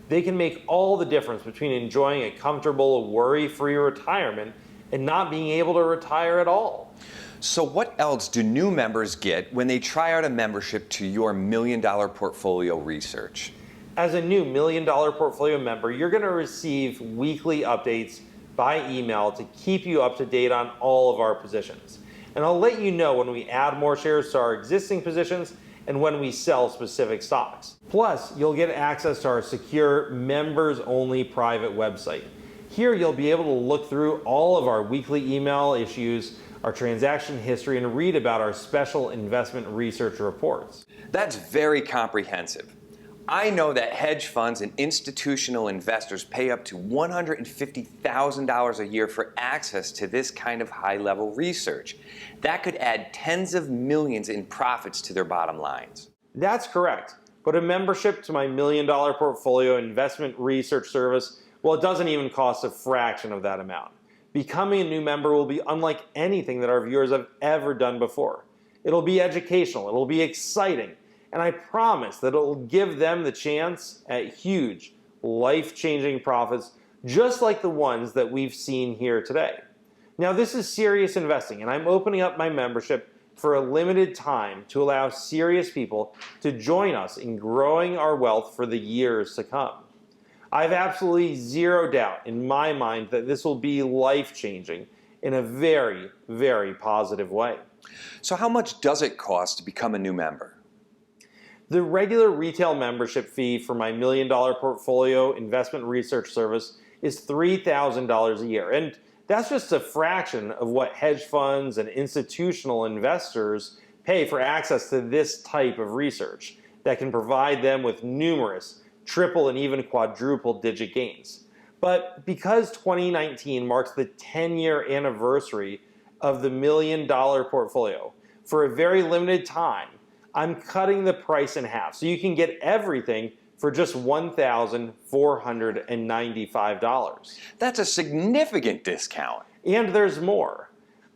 They can make all the difference between enjoying a comfortable, worry-free retirement and not being able to retire at all. So what else do new members get when they try out a membership to your $1 million portfolio research? As a new $1 million portfolio member, you're going to receive weekly updates by email to keep you up to date on all of our positions. And I'll let you know when we add more shares to our existing positions and when we sell specific stocks. Plus, you'll get access to our secure members-only private website. Here, you'll be able to look through all of our weekly email issues, our transaction history, and read about our special investment research reports. That's very comprehensive. I know that hedge funds and institutional investors pay up to $150,000 a year for access to this kind of high-level research. That could add tens of millions in profits to their bottom lines. That's correct. But a membership to my $1 million portfolio investment research service, well, it doesn't even cost a fraction of that amount. Becoming a new member will be unlike anything that our viewers have ever done before. It'll be educational, it'll be exciting, and I promise that it'll give them the chance at huge, life-changing profits just like the ones that we've seen here today. Now, this is serious investing, and I'm opening up my membership for a limited time to allow serious people to join us in growing our wealth for the years to come. I have absolutely zero doubt in my mind that this will be life-changing in a very, very positive way. So how much does it cost to become a new member? The regular retail membership fee for my $1 million portfolio investment research service is $3,000 a year. And that's just a fraction of what hedge funds and institutional investors pay for access to this type of research that can provide them with numerous triple and even quadruple digit gains. But because 2019 marks the 10-year anniversary of the $1 million portfolio, for a very limited time, I'm cutting the price in half so you can get everything for just $1,495. That's a significant discount. And there's more.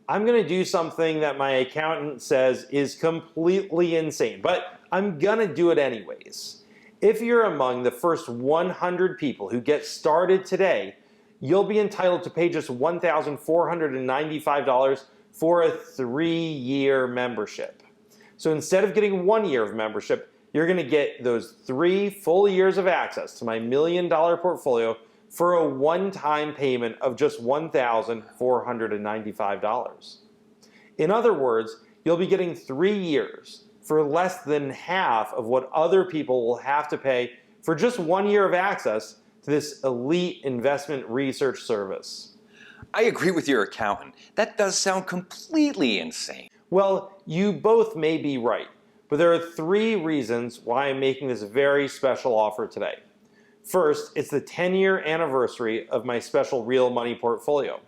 I'm going to do something that my accountant says is completely insane, but I'm going to do it anyways. If you're among the first 100 people who get started today, you'll be entitled to pay just $1,495 for a 3-year membership. So instead of getting 1 year of membership, you're going to get those 3 full years of access to my $1 million portfolio for a one-time payment of just $1,495. In other words, you'll be getting 3 years for less than half of what other people will have to pay for just 1 year of access to this elite investment research service. I agree with your accountant. That does sound completely insane. Well, you both may be right, but there are 3 reasons why I'm making this very special offer today. First, it's the 10-year anniversary of my special real money portfolio.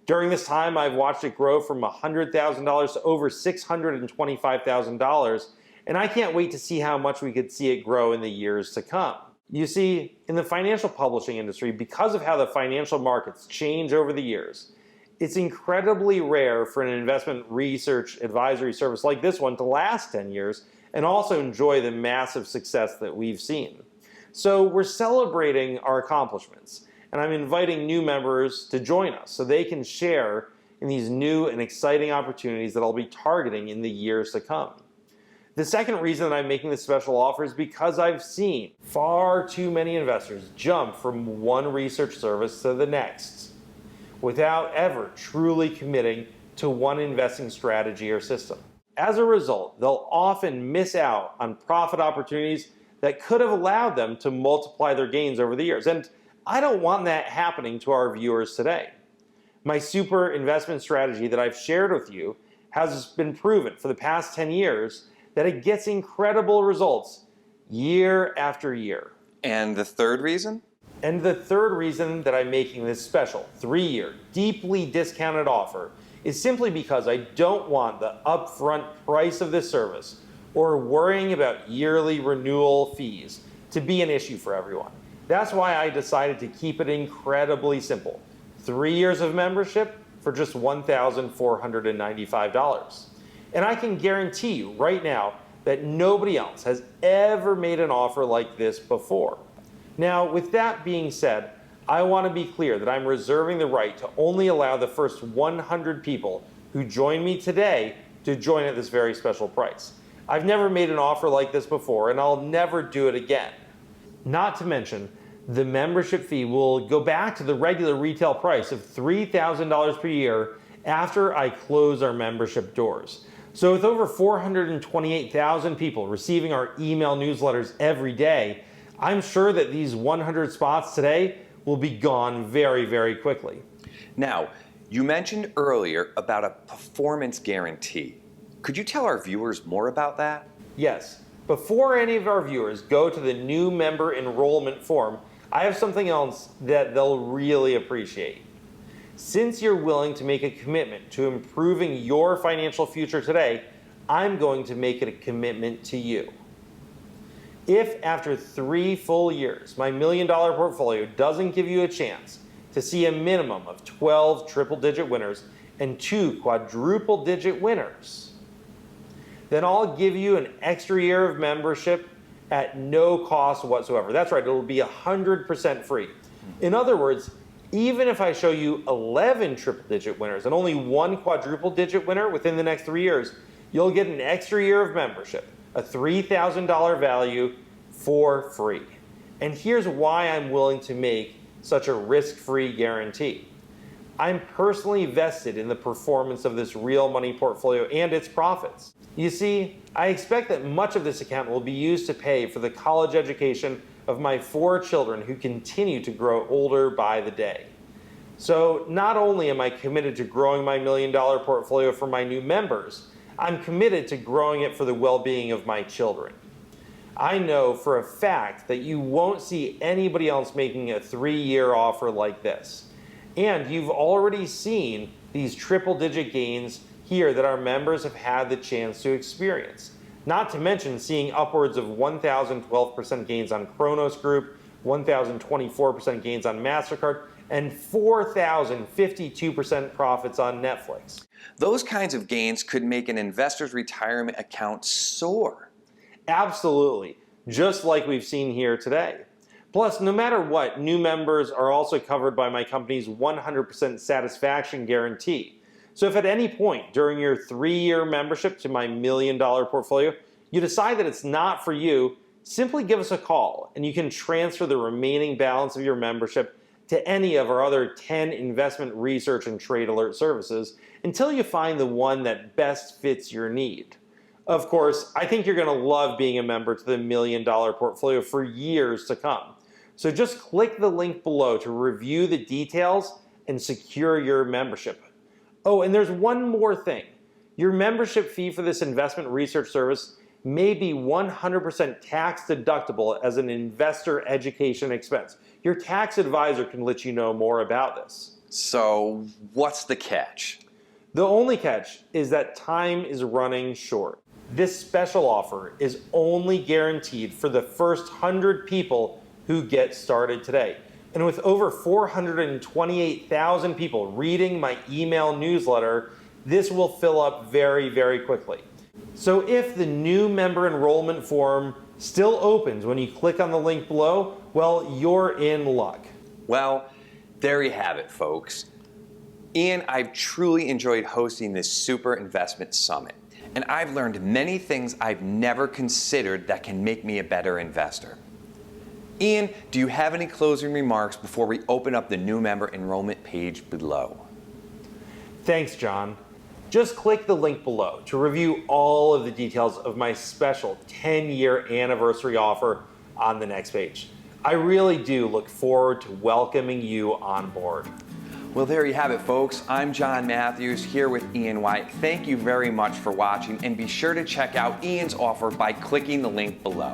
During this time, I've watched it grow from $100,000 to over $625,000, and I can't wait to see how much we could see it grow in the years to come. You see, in the financial publishing industry, because of how the financial markets change over the years, it's incredibly rare for an investment research advisory service like this one to last 10 years and also enjoy the massive success that we've seen. So we're celebrating our accomplishments, and I'm inviting new members to join us so they can share in these new and exciting opportunities that I'll be targeting in the years to come. The second reason that I'm making this special offer is because I've seen far too many investors jump from one research service to the next without ever truly committing to one investing strategy or system. As a result, they'll often miss out on profit opportunities that could have allowed them to multiply their gains over the years. And I don't want that happening to our viewers today. My super investment strategy that I've shared with you has been proven for the past 10 years that it gets incredible results year after year. And the third reason? And the third reason that I'm making this special 3-year, deeply discounted offer is simply because I don't want the upfront price of this service or worrying about yearly renewal fees to be an issue for everyone. That's why I decided to keep it incredibly simple. 3 years of membership for just $1,495. And I can guarantee you right now that nobody else has ever made an offer like this before. Now, with that being said, I want to be clear that I'm reserving the right to only allow the first 100 people who join me today to join at this very special price. I've never made an offer like this before, and I'll never do it again. Not to mention, the membership fee will go back to the regular retail price of $3,000 per year after I close our membership doors. So with over 428,000 people receiving our email newsletters every day, I'm sure that these 100 spots today will be gone very, very quickly. Now, you mentioned earlier about a performance guarantee. Could you tell our viewers more about that? Yes, Before any of our viewers go to the new member enrollment form, I have something else that they'll really appreciate. Since you're willing to make a commitment to improving your financial future today, I'm going to make it a commitment to you. If after 3 full years, my $1 million portfolio doesn't give you a chance to see a minimum of 12 triple-digit winners and 2 quadruple-digit winners, then I'll give you an extra year of membership at no cost whatsoever. That's right, it'll be 100% free. In other words, even if I show you 11 triple-digit winners and only 1 quadruple-digit winner within the next 3 years, you'll get an extra year of membership, a $3,000 value for free. And here's why I'm willing to make such a risk-free guarantee. I'm personally vested in the performance of this real money portfolio and its profits. You see, I expect that much of this account will be used to pay for the college education of my 4 children who continue to grow older by the day. So not only am I committed to growing my $1 million portfolio for my new members, I'm committed to growing it for the well-being of my children. I know for a fact that you won't see anybody else making a 3-year offer like this. And you've already seen these triple-digit gains here that our members have had the chance to experience. Not to mention seeing upwards of 1,012% gains on Kronos Group, 1,024% gains on MasterCard, and 4,052% profits on Netflix. Those kinds of gains could make an investor's retirement account soar. Absolutely, just like we've seen here today. Plus, no matter what, new members are also covered by my company's 100% satisfaction guarantee. So if at any point during your 3-year membership to my $1 million portfolio, you decide that it's not for you, simply give us a call and you can transfer the remaining balance of your membership to any of our other 10 investment research and trade alert services until you find the one that best fits your need. Of course, I think you're going to love being a member to the $1 million portfolio for years to come. So just click the link below to review the details and secure your membership. Oh, and there's one more thing. Your membership fee for this investment research service may be 100% tax deductible as an investor education expense. Your tax advisor can let you know more about this. So what's the catch? The only catch is that time is running short. This special offer is only guaranteed for the first 100 people who get started today. And with over 428,000 people reading my email newsletter, this will fill up very, very quickly. So if the new member enrollment form still opens when you click on the link below, well, you're in luck. Well, there you have it, folks. Ian, I've truly enjoyed hosting this Super Investment Summit, and I've learned many things I've never considered that can make me a better investor. Ian, do you have any closing remarks before we open up the new member enrollment page below? Thanks, John. Just click the link below to review all of the details of my special 10-year anniversary offer on the next page. I really do look forward to welcoming you on board. Well, there you have it, folks. I'm John Matthews here with Ian Wyatt. Thank you very much for watching, and be sure to check out Ian's offer by clicking the link below.